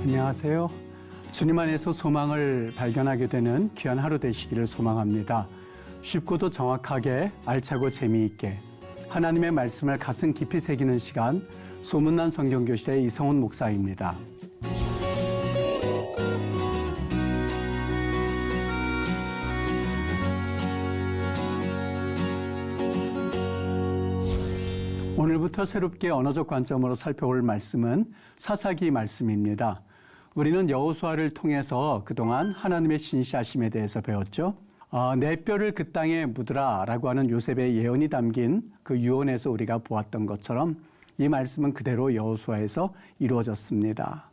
안녕하세요. 주님 안에서 소망을 발견하게 되는 귀한 하루 되시기를 소망합니다. 쉽고도 정확하게 알차고 재미있게 하나님의 말씀을 가슴 깊이 새기는 시간, 소문난 성경교실의 이성훈 목사입니다. 오늘부터 새롭게 언어적 관점으로 살펴볼 말씀은 사사기 말씀입니다. 우리는 여호수아를 통해서 그동안 하나님의 신실하심에 대해서 배웠죠. 내 뼈를 그 땅에 묻으라 라고 하는 요셉의 예언이 담긴 그 유언에서 우리가 보았던 것처럼 이 말씀은 그대로 여호수아에서 이루어졌습니다.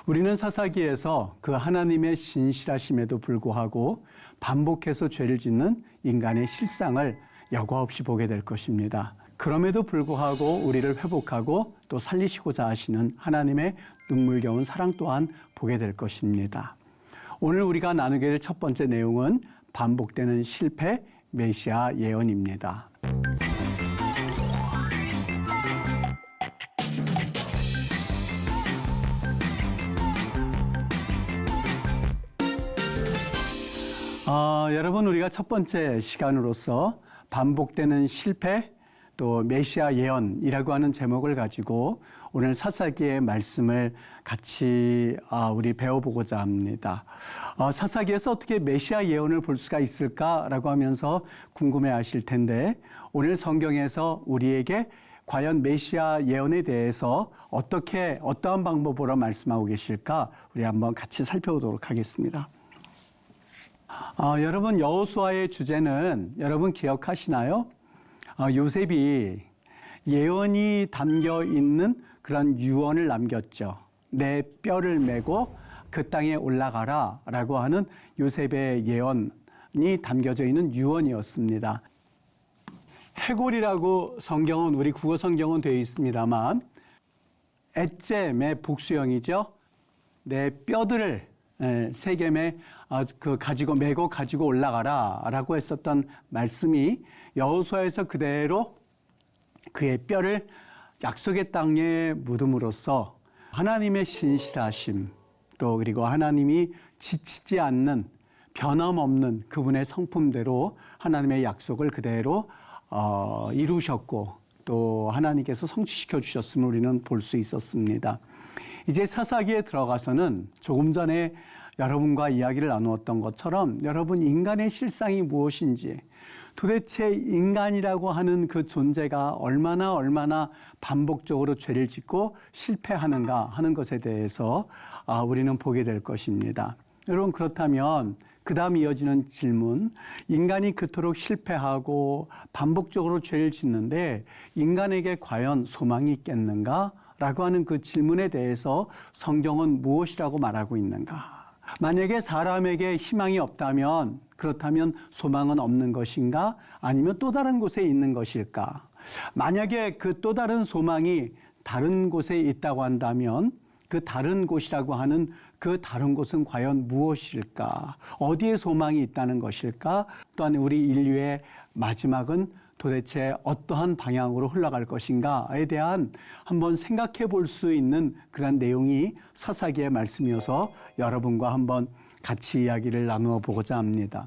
우리는 사사기에서 그 하나님의 신실하심에도 불구하고 반복해서 죄를 짓는 인간의 실상을 여과 없이 보게 될 것입니다. 그럼에도 불구하고 우리를 회복하고 또 살리시고자 하시는 하나님의 눈물겨운 사랑 또한 보게 될 것입니다. 오늘 우리가 나누게 될 첫 번째 내용은 반복되는 실패 메시아 예언입니다. 여러분, 우리가 첫 번째 시간으로서 반복되는 실패 또 메시아 예언이라고 하는 제목을 가지고 오늘 사사기의 말씀을 같이 우리 배워보고자 합니다. 사사기에서 어떻게 메시아 예언을 볼 수가 있을까라고 하면서 궁금해하실 텐데, 오늘 성경에서 우리에게 과연 메시아 예언에 대해서 어떠한 방법으로 말씀하고 계실까 우리 한번 같이 살펴보도록 하겠습니다. 여러분, 여호수아의 주제는 여러분 기억하시나요? 요셉이 예언이 담겨 있는 그런 유언을 남겼죠. 내 뼈를 메고 그 땅에 올라가라 라고 하는 요셉의 예언이 담겨져 있는 유언이었습니다. 해골이라고 성경은, 우리 국어 성경은 되어 있습니다만 엣잼의 복수형이죠. 내 뼈들을 세겜에 메고 가지고 올라가라 라고 했었던 말씀이 여호수아에서 그대로 그의 뼈를 약속의 땅에 묻음으로써 하나님의 신실하심, 또 그리고 하나님이 지치지 않는 변함없는 그분의 성품대로 하나님의 약속을 그대로 이루셨고 또 하나님께서 성취시켜 주셨음을 우리는 볼 수 있었습니다. 이제 사사기에 들어가서는 조금 전에 여러분과 이야기를 나누었던 것처럼 여러분, 인간의 실상이 무엇인지, 도대체 인간이라고 하는 그 존재가 얼마나 반복적으로 죄를 짓고 실패하는가 하는 것에 대해서 우리는 보게 될 것입니다. 여러분, 그렇다면 그 다음 이어지는 질문, 인간이 그토록 실패하고 반복적으로 죄를 짓는데 인간에게 과연 소망이 있겠는가? 라고 하는 그 질문에 대해서 성경은 무엇이라고 말하고 있는가? 만약에 사람에게 희망이 없다면, 그렇다면 소망은 없는 것인가? 아니면 또 다른 곳에 있는 것일까? 만약에 그 또 다른 소망이 다른 곳에 있다고 한다면 그 다른 곳이라고 하는 그 다른 곳은 과연 무엇일까? 어디에 소망이 있다는 것일까? 또한 우리 인류의 마지막은 도대체 어떠한 방향으로 흘러갈 것인가에 대한 한번 생각해 볼 수 있는 그런 내용이 사사기의 말씀이어서 여러분과 한번 같이 이야기를 나누어 보고자 합니다.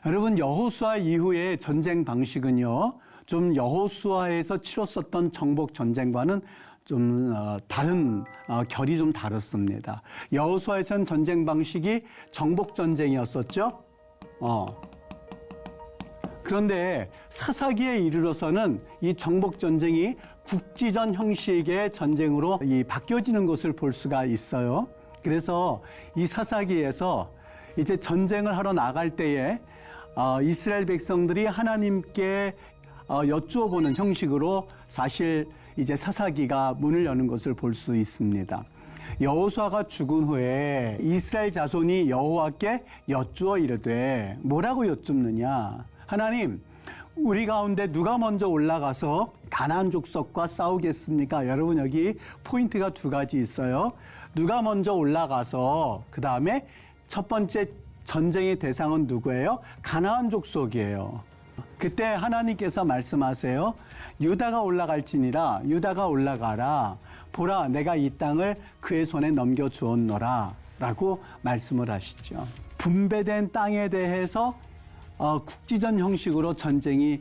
여러분, 여호수아 이후의 전쟁 방식은요, 좀 여호수아에서 치렀었던 정복 전쟁과는 좀 다른 결이 좀 다릅니다. 여호수아에서는 전쟁 방식이 정복 전쟁이었었죠. 그런데 사사기에 이르러서는 이 정복 전쟁이 국지전 형식의 전쟁으로 바뀌어지는 것을 볼 수가 있어요. 그래서 이 사사기에서 이제 전쟁을 하러 나갈 때에 이스라엘 백성들이 하나님께 여쭈어 보는 형식으로 사실 이제 사사기가 문을 여는 것을 볼 수 있습니다. 여호수아가 죽은 후에 이스라엘 자손이 여호와께 여쭈어 이르되, 뭐라고 여쭙느냐? 하나님, 우리 가운데 누가 먼저 올라가서 가나안 족속과 싸우겠습니까? 여러분, 여기 포인트가 두 가지 있어요. 누가 먼저 올라가서 그 다음에 첫 번째 전쟁의 대상은 누구예요? 가나안 족속이에요. 그때 하나님께서 말씀하세요. 유다가 올라갈지니라, 유다가 올라가라. 보라 내가 이 땅을 그의 손에 넘겨주었노라 라고 말씀을 하시죠. 분배된 땅에 대해서 국지전 형식으로 전쟁이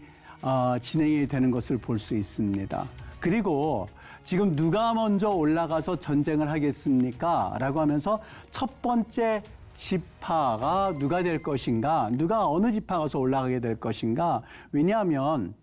진행이 되는 것을 볼 수 있습니다. 그리고 지금 누가 먼저 올라가서 전쟁을 하겠습니까? 라고 하면서 첫 번째 지파가 누가 될 것인가? 누가 어느 지파 가서 올라가게 될 것인가? 왜냐하면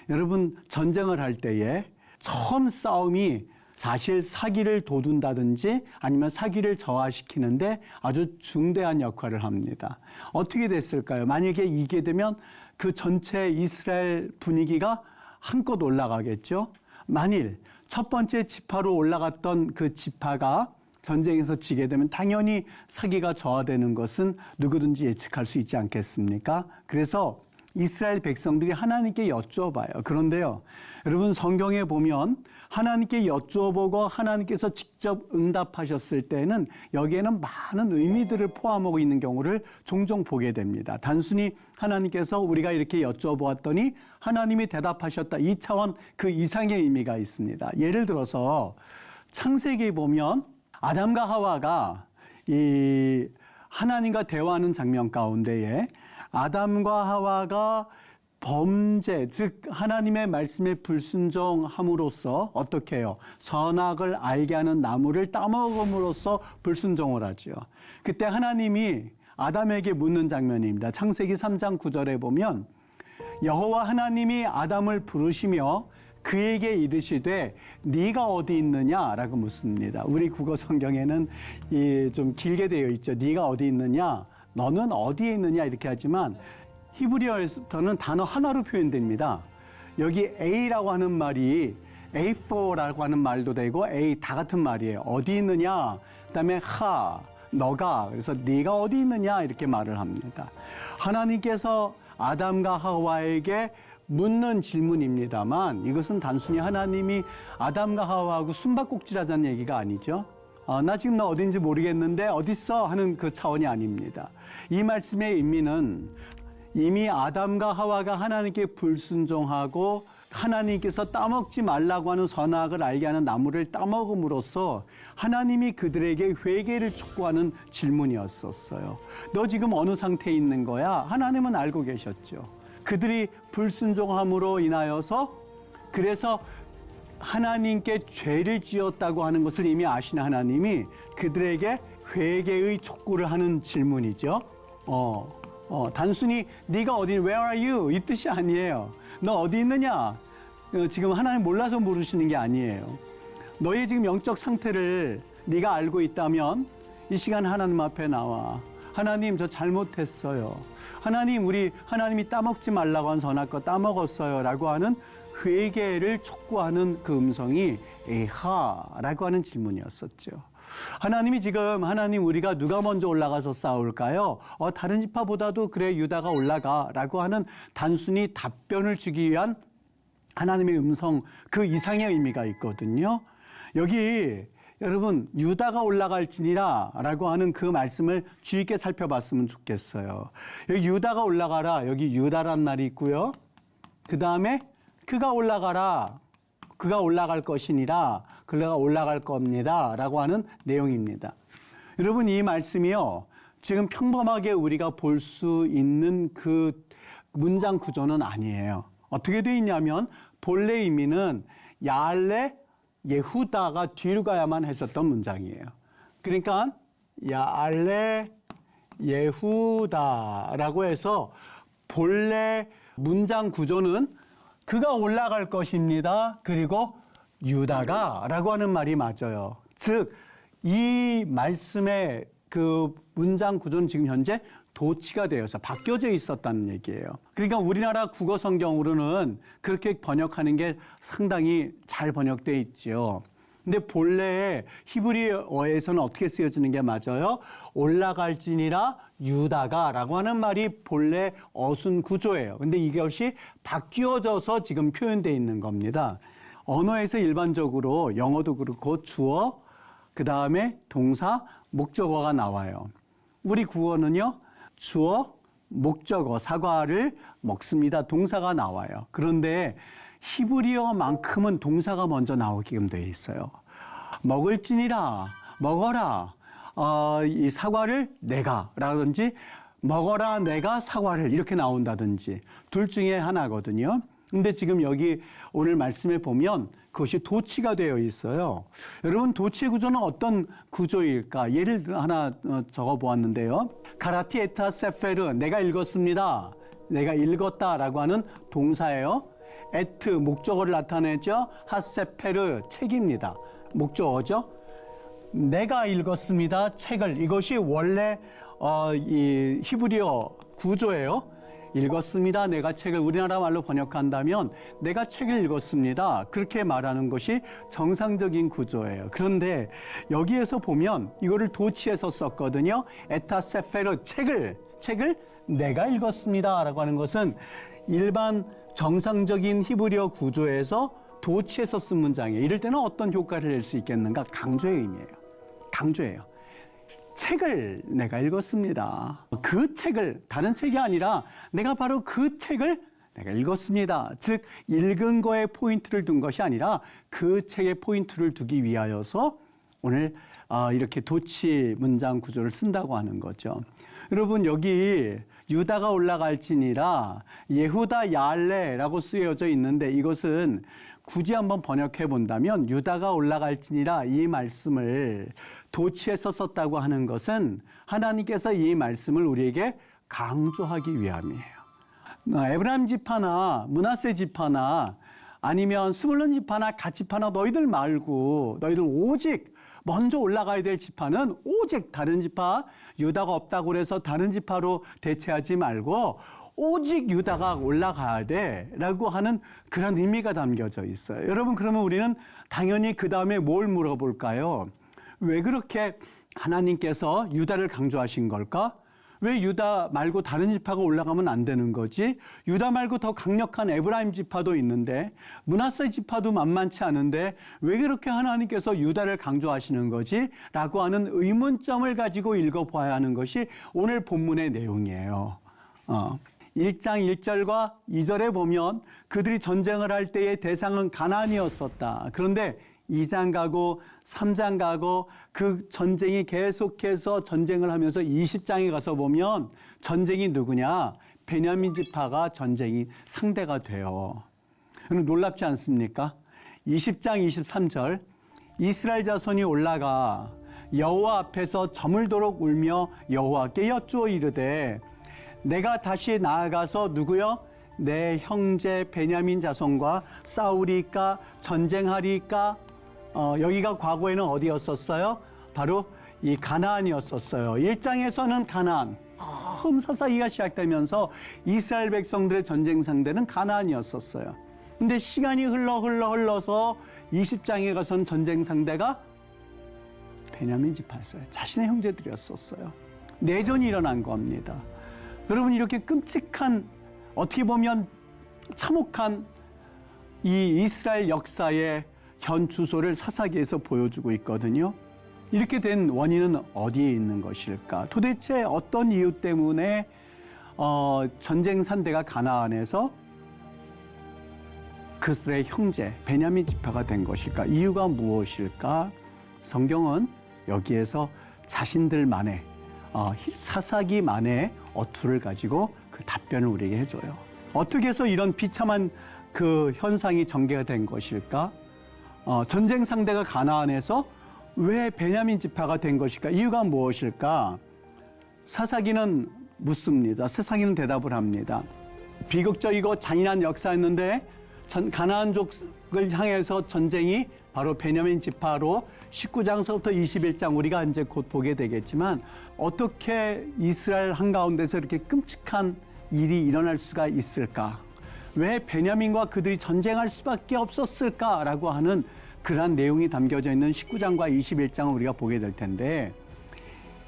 여러분 전쟁을 할 때에 처음 싸움이 사실 사기를 돋운다든지 아니면 사기를 저하시키는데 아주 중대한 역할을 합니다. 어떻게 됐을까요? 만약에 이게 되면 그 전체 이스라엘 분위기가 한껏 올라가겠죠. 만일 첫 번째 지파로 올라갔던 그 지파가 전쟁에서 지게 되면 당연히 사기가 저하되는 것은 누구든지 예측할 수 있지 않겠습니까? 그래서 이스라엘 백성들이 하나님께 여쭈어봐요. 그런데요, 여러분 성경에 보면 하나님께 여쭈어보고 하나님께서 직접 응답하셨을 때는 여기에는 많은 의미들을 포함하고 있는 경우를 종종 보게 됩니다. 단순히 하나님께서 우리가 이렇게 여쭈어보았더니 하나님이 대답하셨다, 이 차원 그 이상의 의미가 있습니다. 예를 들어서 창세기에 보면 아담과 하와가 이 하나님과 대화하는 장면 가운데에 아담과 하와가 범죄, 즉 하나님의 말씀에 불순종함으로써 어떻게 해요? 선악을 알게 하는 나무를 따먹음으로써 불순종을 하죠. 그때 하나님이 아담에게 묻는 장면입니다. 창세기 3장 9절에 보면 여호와 하나님이 아담을 부르시며 그에게 이르시되 네가 어디 있느냐라고 묻습니다. 우리 국어 성경에는 좀 길게 되어 있죠. 네가 어디 있느냐, 너는 어디에 있느냐 이렇게 하지만 히브리어에서는 단어 하나로 표현됩니다. 여기 A라고 하는 말이 A4라고 하는 말도 되고 A 다 같은 말이에요. 어디 있느냐, 그다음에 하, 너가, 그래서 네가 어디 있느냐 이렇게 말을 합니다. 하나님께서 아담과 하와에게 묻는 질문입니다만 이것은 단순히 하나님이 아담과 하와하고 숨바꼭질하자는 얘기가 아니죠. 나 지금 너 어딘지 모르겠는데 어딨어? 하는 그 차원이 아닙니다. 이 말씀의 의미는 이미 아담과 하와가 하나님께 불순종하고 하나님께서 따먹지 말라고 하는 선악을 알게 하는 나무를 따먹음으로써 하나님이 그들에게 회개를 촉구하는 질문이었었어요. 너 지금 어느 상태에 있는 거야? 하나님은 알고 계셨죠. 그들이 불순종함으로 인하여서 그래서 하나님께 죄를 지었다고 하는 것을 이미 아시는 하나님이 그들에게 회개의 촉구를 하는 질문이죠. 단순히 네가 어디, where are you? 이 뜻이 아니에요. 너 어디 있느냐? 지금 하나님 몰라서 물으시는 게 아니에요. 너의 지금 영적 상태를 네가 알고 있다면 이 시간 하나님 앞에 나와. 하나님, 저 잘못했어요. 하나님, 하나님이 따먹지 말라고 한 선악과 따먹었어요. 라고 하는 회개를 촉구하는 그 음성이 에하라고 하는 질문이었었죠. 하나님이 지금 우리가 누가 먼저 올라가서 싸울까요? 다른 지파보다도 그래 유다가 올라가라고 하는 단순히 답변을 주기 위한 하나님의 음성 그 이상의 의미가 있거든요. 여기 여러분 유다가 올라갈지니라 라고 하는 그 말씀을 주의 있게 살펴봤으면 좋겠어요. 여기 유다가 올라가라, 여기 유다란 말이 있고요. 그 다음에 그가 올라가라, 그가 올라갈 것이니라, 그가 올라갈 겁니다 라고 하는 내용입니다. 여러분 이 말씀이요, 지금 평범하게 우리가 볼 수 있는 그 문장 구조는 아니에요. 어떻게 되어 있냐면 본래 의미는 야알레 예후다가 뒤로 가야만 했었던 문장이에요. 그러니까 야알레 예후다라고 해서 본래 문장 구조는 그가 올라갈 것입니다. 그리고 유다가 라고 하는 말이 맞아요. 즉, 이 말씀의 그 문장 구조는 지금 현재 도치가 되어서 바뀌어져 있었다는 얘기예요. 그러니까 우리나라 국어 성경으로는 그렇게 번역하는 게 상당히 잘 번역되어 있죠. 근데 본래 히브리어에서는 어떻게 쓰여지는 게 맞아요? 올라갈지니라 유다가 라고 하는 말이 본래 어순 구조예요. 근데 이것이 바뀌어져서 지금 표현되어 있는 겁니다. 언어에서 일반적으로 영어도 그렇고 주어, 그 다음에 동사, 목적어가 나와요. 우리 국어는요, 주어, 목적어, 사과를 먹습니다. 동사가 나와요. 그런데 히브리어만큼은 동사가 먼저 나오게끔 되어 있어요. 먹을지니라, 먹어라, 이 사과를 내가 라든지 먹어라 내가 사과를 이렇게 나온다든지 둘 중에 하나거든요. 근데 지금 여기 오늘 말씀에 보면 그것이 도치가 되어 있어요. 여러분 도치의 구조는 어떤 구조일까? 예를 들어 하나 적어 보았는데요. 가라티 에타 세페르 내가 읽었습니다. 내가 읽었다라고 하는 동사예요. 에트 목적어를 나타내죠. 하세페르 책입니다. 목적어죠. 내가 읽었습니다. 책을 이것이 원래 이 히브리어 구조예요. 읽었습니다. 내가 책을 우리나라 말로 번역한다면 내가 책을 읽었습니다. 그렇게 말하는 것이 정상적인 구조예요. 그런데 여기에서 보면 이거를 도치해서 썼거든요. 에타세페르 책을 내가 읽었습니다. 라고 하는 것은 일반 정상적인 히브리어 구조에서 도치해서 쓴 문장이에요. 이럴 때는 어떤 효과를 낼 수 있겠는가? 강조의 의미예요. 강조예요. 책을 내가 읽었습니다. 그 책을 다른 책이 아니라 내가 바로 그 책을 내가 읽었습니다. 즉 읽은 거에 포인트를 둔 것이 아니라 그 책에 포인트를 두기 위하여서 오늘 이렇게 도치 문장 구조를 쓴다고 하는 거죠. 여러분 여기 유다가 올라갈지니라 예후다 야알레라고 쓰여져 있는데 이것은 굳이 한번 번역해 본다면 유다가 올라갈지니라 이 말씀을 도치해서 썼다고 하는 것은 하나님께서 이 말씀을 우리에게 강조하기 위함이에요. 에브라임 지파나 므낫세 지파나 아니면 스물론 지파나 갓 지파나 너희들 말고 너희들 오직 먼저 올라가야 될 지파는 오직 다른 지파 유다가 없다고 그래서 다른 지파로 대체하지 말고 오직 유다가 올라가야 돼라고 하는 그런 의미가 담겨져 있어요. 여러분 그러면 우리는 당연히 그 다음에 뭘 물어볼까요? 왜 그렇게 하나님께서 유다를 강조하신 걸까? 왜 유다 말고 다른 지파가 올라가면 안 되는 거지? 유다 말고 더 강력한 에브라임 지파도 있는데 므낫세 지파도 만만치 않은데 왜 그렇게 하나님께서 유다를 강조하시는 거지? 라고 하는 의문점을 가지고 읽어봐야 하는 것이 오늘 본문의 내용이에요. 1장 1절과 2절에 보면 그들이 전쟁을 할 때의 대상은 가나안이었었다. 그런데 2장 가고 3장 가고 그 전쟁이 계속해서 전쟁을 하면서 20장에 가서 보면 전쟁이 누구냐? 베냐민 지파가 전쟁이 상대가 돼요. 놀랍지 않습니까? 20장 23절 이스라엘 자손이 올라가 여호와 앞에서 저물도록 울며 여호와께 여쭈어 이르되 내가 다시 나아가서 누구요? 내 형제 베냐민 자손과 싸우리까 전쟁하리까? 여기가 과거에는 어디였었어요? 바로 이 가나안이었었어요. 1장에서는 가나안 처음 사사기가 시작되면서 이스라엘 백성들의 전쟁 상대는 가나안이었었어요. 근데 시간이 흘러서 20장에 가서는 전쟁 상대가 베냐민 지파였어요. 자신의 형제들이었었어요. 내전이 일어난 겁니다. 여러분 이렇게 끔찍한 어떻게 보면 참혹한 이 이스라엘 역사의 현 주소를 사사기에서 보여주고 있거든요. 이렇게 된 원인은 어디에 있는 것일까? 도대체 어떤 이유 때문에 전쟁 상대가 가나안에서 그들의 형제 베냐민 지파가 된 것일까? 이유가 무엇일까? 성경은 여기에서 자신들만의 사사기만의 어투를 가지고 그 답변을 우리에게 해줘요. 어떻게 해서 이런 비참한 그 현상이 전개가 된 것일까? 전쟁 상대가 가나안에서 왜 베냐민 지파가 된 것일까? 이유가 무엇일까? 사사기는 묻습니다. 사사기는 대답을 합니다. 비극적이고 잔인한 역사였는데 가나안족을 향해서 전쟁이 바로 베냐민 지파로 19장서부터 21장 우리가 이제 곧 보게 되겠지만 어떻게 이스라엘 한가운데서 이렇게 끔찍한 일이 일어날 수가 있을까? 왜 베냐민과 그들이 전쟁할 수밖에 없었을까라고 하는 그러한 내용이 담겨져 있는 19장과 21장을 우리가 보게 될 텐데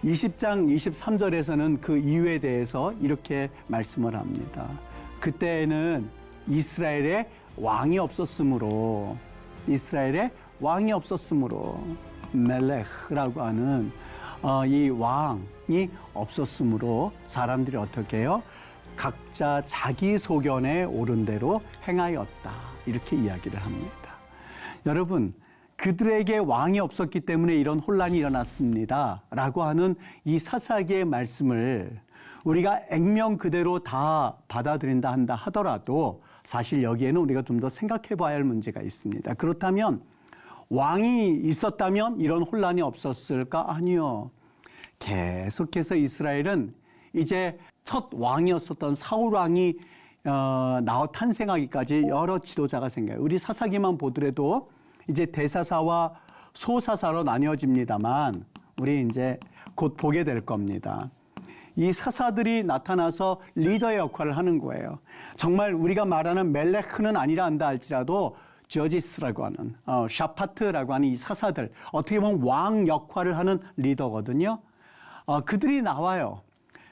20장 23절에서는 그 이유에 대해서 이렇게 말씀을 합니다. 그때는 이스라엘에 왕이 없었으므로 멜렉이라고 하는 이 왕이 없었으므로 사람들이 어떻게 해요? 각자 자기 소견에 옳은 대로 행하였다. 이렇게 이야기를 합니다. 여러분, 그들에게 왕이 없었기 때문에 이런 혼란이 일어났습니다. 라고 하는 이 사사기의 말씀을 우리가 액면 그대로 다 받아들인다 한다 하더라도 사실 여기에는 우리가 좀 더 생각해 봐야 할 문제가 있습니다. 그렇다면 왕이 있었다면 이런 혼란이 없었을까? 아니요. 계속해서 이스라엘은 이제 첫 왕이었었던 사울 왕이 탄생하기까지 여러 지도자가 생겨요. 우리 사사기만 보더라도 이제 대사사와 소사사로 나뉘어집니다만 우리 이제 곧 보게 될 겁니다. 이 사사들이 나타나서 리더의 역할을 하는 거예요. 정말 우리가 말하는 멜레크는 아니라 한다 할지라도 저지스라고 하는 샤파트라고 하는 이 사사들, 어떻게 보면 왕 역할을 하는 리더거든요. 그들이 나와요.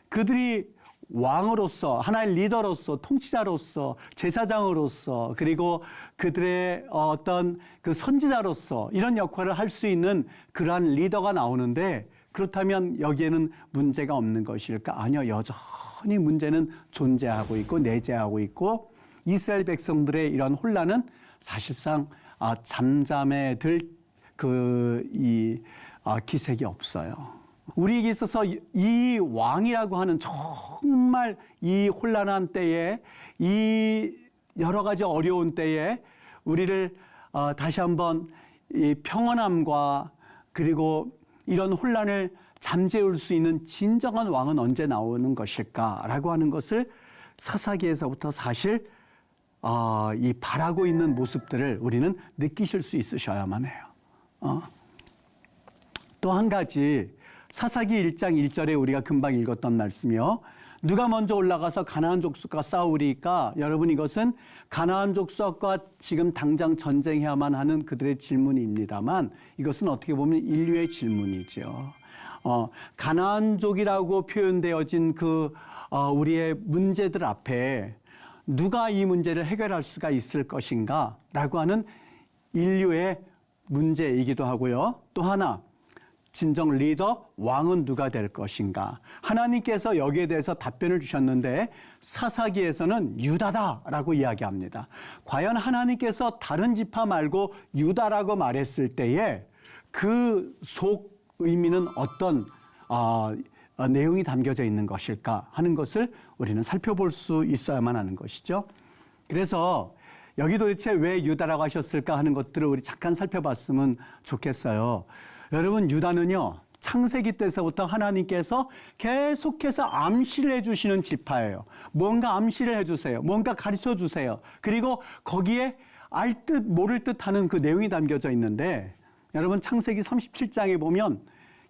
그들이 왕으로서, 하나의 리더로서, 통치자로서, 제사장으로서, 그리고 그들의 어떤 그 선지자로서 이런 역할을 할 수 있는 그러한 리더가 나오는데, 그렇다면 여기에는 문제가 없는 것일까? 아니요. 여전히 문제는 존재하고 있고 내재하고 있고, 이스라엘 백성들의 이런 혼란은 사실상 잠잠해 들 기색이 없어요. 우리에게 있어서 이 왕이라고 하는 정말 이 혼란한 때에, 이 여러 가지 어려운 때에 우리를 다시 한번 이 평온함과 그리고 이런 혼란을 잠재울 수 있는 진정한 왕은 언제 나오는 것일까라고 하는 것을 사사기에서부터 사실 이 바라고 있는 모습들을 우리는 느끼실 수 있으셔야만 해요. 또 한 가지, 사사기 1장 1절에 우리가 금방 읽었던 말씀이요. 누가 먼저 올라가서 가나안 족속과 싸우리까? 여러분, 이것은 가나안 족속과 지금 당장 전쟁해야만 하는 그들의 질문입니다만, 이것은 어떻게 보면 인류의 질문이죠. 가나안족이라고 표현되어진 우리의 문제들 앞에 누가 이 문제를 해결할 수가 있을 것인가? 라고 하는 인류의 문제이기도 하고요. 또 하나, 진정 리더, 왕은 누가 될 것인가? 하나님께서 여기에 대해서 답변을 주셨는데 사사기에서는 유다다라고 이야기합니다. 과연 하나님께서 다른 지파 말고 유다라고 말했을 때에 그 속 의미는 어떤 내용이 담겨져 있는 것일까 하는 것을 우리는 살펴볼 수 있어야만 하는 것이죠. 그래서 여기 도대체 왜 유다라고 하셨을까 하는 것들을 우리 잠깐 살펴봤으면 좋겠어요. 여러분, 유다는요, 창세기 때서부터 하나님께서 계속해서 암시를 해주시는 지파예요. 뭔가 암시를 해주세요. 뭔가 가르쳐 주세요. 그리고 거기에 알 듯 모를 듯 하는 그 내용이 담겨져 있는데, 여러분, 창세기 37장에 보면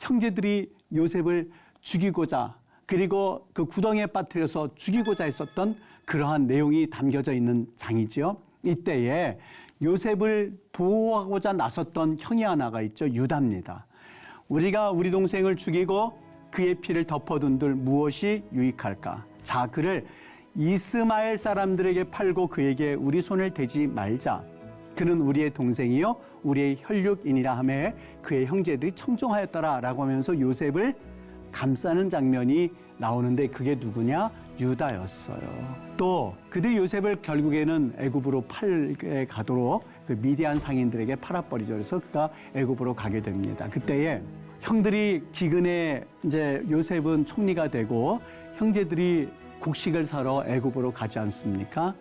형제들이 요셉을 죽이고자, 그리고 그 구덩이에 빠뜨려서 죽이고자 했었던 그러한 내용이 담겨져 있는 장이지요. 이때에 요셉을 보호하고자 나섰던 형이 하나가 있죠. 유다입니다. 우리가 우리 동생을 죽이고 그의 피를 덮어둔들 무엇이 유익할까? 자, 그를 이스마엘 사람들에게 팔고 그에게 우리 손을 대지 말자. 그는 우리의 동생이요 우리의 혈육이니라 하매 그의 형제들이 청종하였더라 라고 하면서 요셉을 감싸는 장면이 나오는데, 그게 누구냐? 유다였어요. 또 그들이 요셉을 결국에는 애굽으로 팔게 가도록 그 미디안 상인들에게 팔아버리죠. 그래서 그가 애굽으로 가게 됩니다. 그때에 형들이 기근에 이제 요셉은 총리가 되고 형제들이 곡식을 사러 애굽으로 가지 않습니까?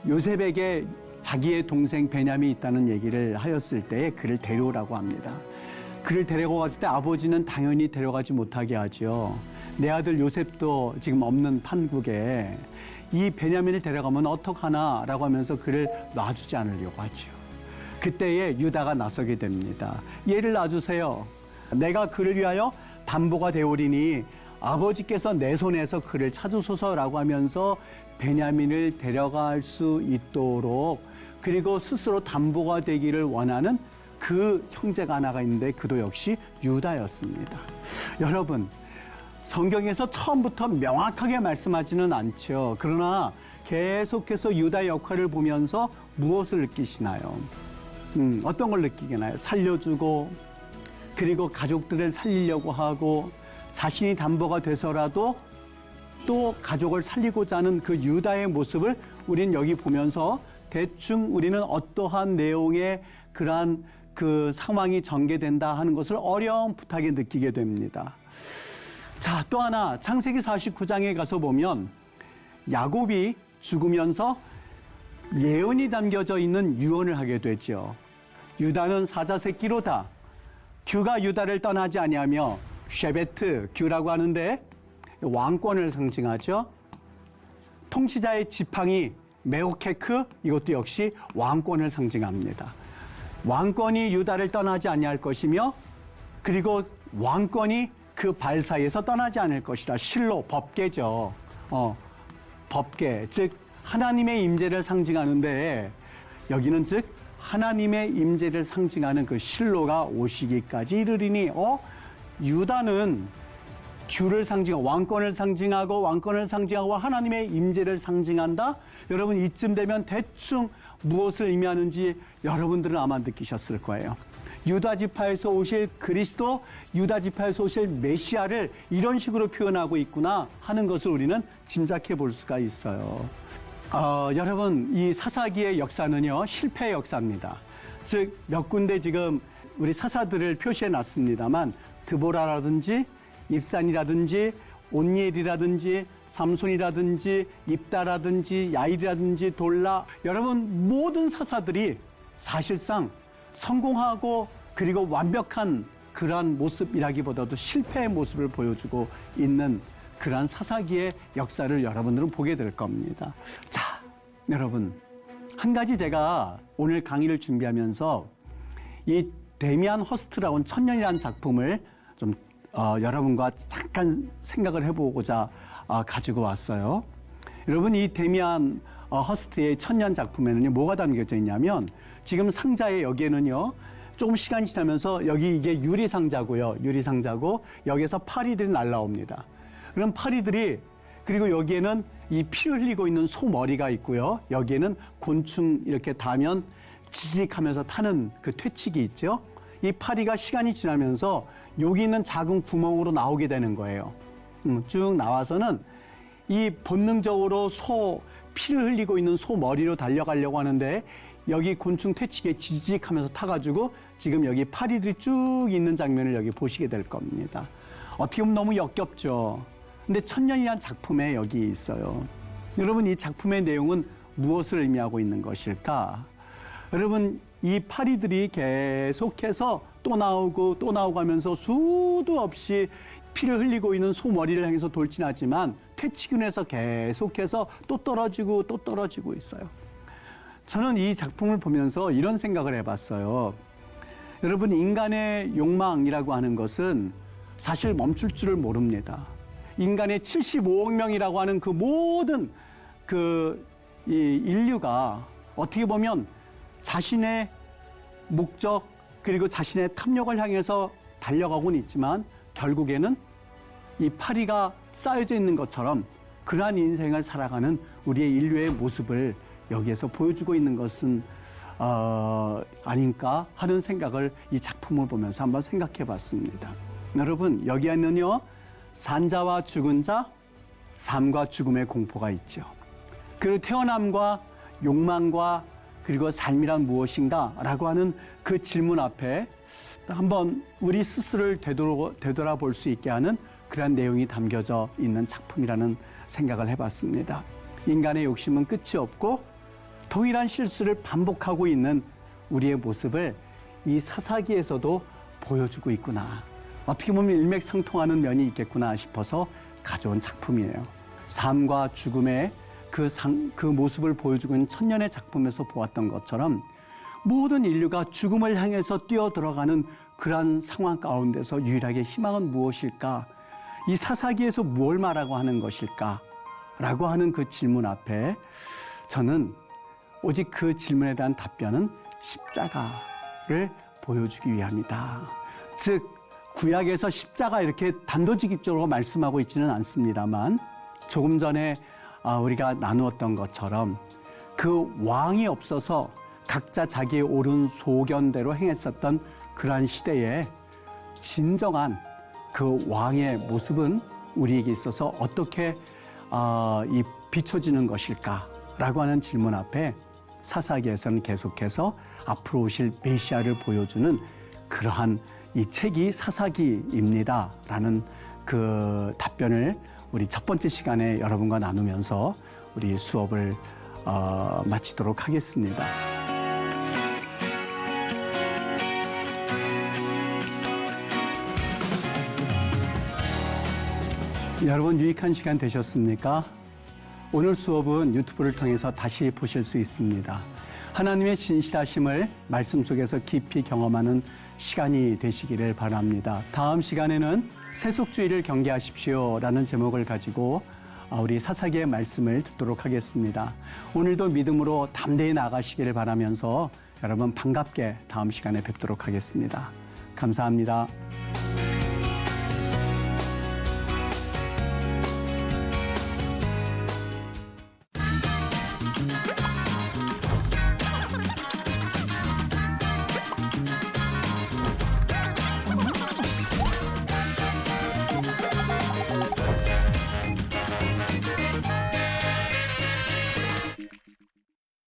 요셉에게 자기의 동생 베냐민이 있다는 얘기를 하였을 때에 그를 데려오라고 합니다. 그를 데리고 갔을 때 아버지는 당연히 데려가지 못하게 하죠. 내 아들 요셉도 지금 없는 판국에 이 베냐민을 데려가면 어떡하나 라고 하면서 그를 놔주지 않으려고 하죠. 그때에 유다가 나서게 됩니다. 얘를 놔주세요. 내가 그를 위하여 담보가 되오리니 아버지께서 내 손에서 그를 찾으소서라고 하면서 베냐민을 데려갈 수 있도록, 그리고 스스로 담보가 되기를 원하는 그 형제가 하나가 있는데 그도 역시 유다였습니다. 여러분, 성경에서 처음부터 명확하게 말씀하지는 않죠. 그러나 계속해서 유다의 역할을 보면서 무엇을 느끼시나요? 어떤 걸 느끼겠나요? 살려주고, 그리고 가족들을 살리려고 하고, 자신이 담보가 돼서라도 또 가족을 살리고자 하는 그 유다의 모습을 우리는 여기 보면서 대충 우리는 어떠한 내용의 그러한 그 상황이 전개된다 하는 것을 어렴풋하게 느끼게 됩니다. 자, 또 하나 창세기 49장에 가서 보면 야곱이 죽으면서 예언이 담겨져 있는 유언을 하게 되죠. 유다는 사자 새끼로다. 규가 유다를 떠나지 아니하며 쉐베트, 규라고 하는데 왕권을 상징하죠. 통치자의 지팡이 메오케크, 이것도 역시 왕권을 상징합니다. 왕권이 유다를 떠나지 아니할 것이며 그리고 왕권이 그 발 사이에서 떠나지 않을 것이라. 실로, 법궤죠. 법궤, 즉 하나님의 임재를 상징하는데 여기는 즉 하나님의 임재를 상징하는 그 실로가 오시기까지 이르리니 유다는 규를 상징하고 왕권을 상징하고 하나님의 임재를 상징한다. 여러분 이쯤 되면 대충 무엇을 의미하는지 여러분들은 아마 느끼셨을 거예요. 유다 지파에서 오실 그리스도, 유다 지파에서 오실 메시아를 이런 식으로 표현하고 있구나 하는 것을 우리는 짐작해 볼 수가 있어요. 여러분 이 사사기의 역사는요 실패의 역사입니다. 즉 몇 군데 지금 우리 사사들을 표시해 놨습니다만 드보라라든지 입산이라든지 온니엘이라든지 삼손이라든지 입다라든지 야일이라든지 돌라, 여러분 모든 사사들이 사실상 성공하고 그리고 완벽한 그러한 모습이라기보다도 실패의 모습을 보여주고 있는 그러한 사사기의 역사를 여러분들은 보게 될 겁니다. 자, 여러분 한 가지 제가 오늘 강의를 준비하면서 이 데미안 허스트라는 천년이라는 작품을 좀 여러분과 잠깐 생각을 해보고자 가지고 왔어요. 여러분 이 데미안 허스트의 천년 작품에는요 뭐가 담겨져 있냐면 지금 상자에 여기에는요 조금 시간이 지나면서 여기 이게 유리상자고요. 유리상자고 여기에서 파리들이 날라옵니다. 그럼 파리들이 그리고 여기에는 이 피를 흘리고 있는 소 머리가 있고요. 여기에는 곤충 이렇게 닿으면 지직하면서 타는 그 퇴치기 있죠. 이 파리가 시간이 지나면서 여기 있는 작은 구멍으로 나오게 되는 거예요. 쭉 나와서는 이 본능적으로 피를 흘리고 있는 소 머리로 달려가려고 하는데 여기 곤충 퇴치기에 지직하면서 타가지고 지금 여기 파리들이 쭉 있는 장면을 여기 보시게 될 겁니다. 어떻게 보면 너무 역겹죠. 근데 천년이라는 작품에 여기 있어요. 여러분 이 작품의 내용은 무엇을 의미하고 있는 것일까? 여러분 이 파리들이 계속해서 또 나오고 하면서 수도 없이 피를 흘리고 있는 소 머리를 향해서 돌진하지만 퇴치균에서 계속해서 또 떨어지고 있어요. 저는 이 작품을 보면서 이런 생각을 해봤어요. 여러분 인간의 욕망이라고 하는 것은 사실 멈출 줄을 모릅니다. 인간의 75억 명이라고 하는 그 모든 이 인류가 어떻게 보면 자신의 목적 그리고 자신의 탐욕을 향해서 달려가고는 있지만 결국에는 이 파리가 쌓여져 있는 것처럼 그러한 인생을 살아가는 우리의 인류의 모습을 여기에서 보여주고 있는 것은 아닌가 하는 생각을 이 작품을 보면서 한번 생각해 봤습니다. 여러분 여기에는요 산자와 죽은 자, 삶과 죽음의 공포가 있죠. 그리고 태어남과 욕망과 그리고 삶이란 무엇인가 라고 하는 그 질문 앞에 한번 우리 스스로를 되돌아볼 수 있게 하는 그런 내용이 담겨져 있는 작품이라는 생각을 해봤습니다. 인간의 욕심은 끝이 없고 동일한 실수를 반복하고 있는 우리의 모습을 이 사사기에서도 보여주고 있구나. 어떻게 보면 일맥상통하는 면이 있겠구나 싶어서 가져온 작품이에요. 삶과 죽음의 그 모습을 보여주고 있는 천년의 작품에서 보았던 것처럼 모든 인류가 죽음을 향해서 뛰어들어가는 그러한 상황 가운데서 유일하게 희망은 무엇일까? 이 사사기에서 무엇을 말하고 하는 것일까? 라고 하는 그 질문 앞에 저는 오직 그 질문에 대한 답변은 십자가를 보여주기 위함이다. 즉 구약에서 십자가 이렇게 단도직입적으로 말씀하고 있지는 않습니다만 조금 전에 우리가 나누었던 것처럼 그 왕이 없어서 각자 자기의 옳은 소견대로 행했었던 그러한 시대에 진정한 그 왕의 모습은 우리에게 있어서 어떻게 비춰지는 것일까라고 하는 질문 앞에 사사기에서는 계속해서 앞으로 오실 메시아를 보여주는 그러한 이 책이 사사기입니다라는 그 답변을 우리 첫 번째 시간에 여러분과 나누면서 우리 수업을 마치도록 하겠습니다. 여러분 유익한 시간 되셨습니까? 오늘 수업은 유튜브를 통해서 다시 보실 수 있습니다. 하나님의 신실하심을 말씀 속에서 깊이 경험하는 시간이 되시기를 바랍니다. 다음 시간에는 세속주의를 경계하십시오라는 제목을 가지고 우리 사사기의 말씀을 듣도록 하겠습니다. 오늘도 믿음으로 담대히 나가시기를 바라면서 여러분 반갑게 다음 시간에 뵙도록 하겠습니다. 감사합니다.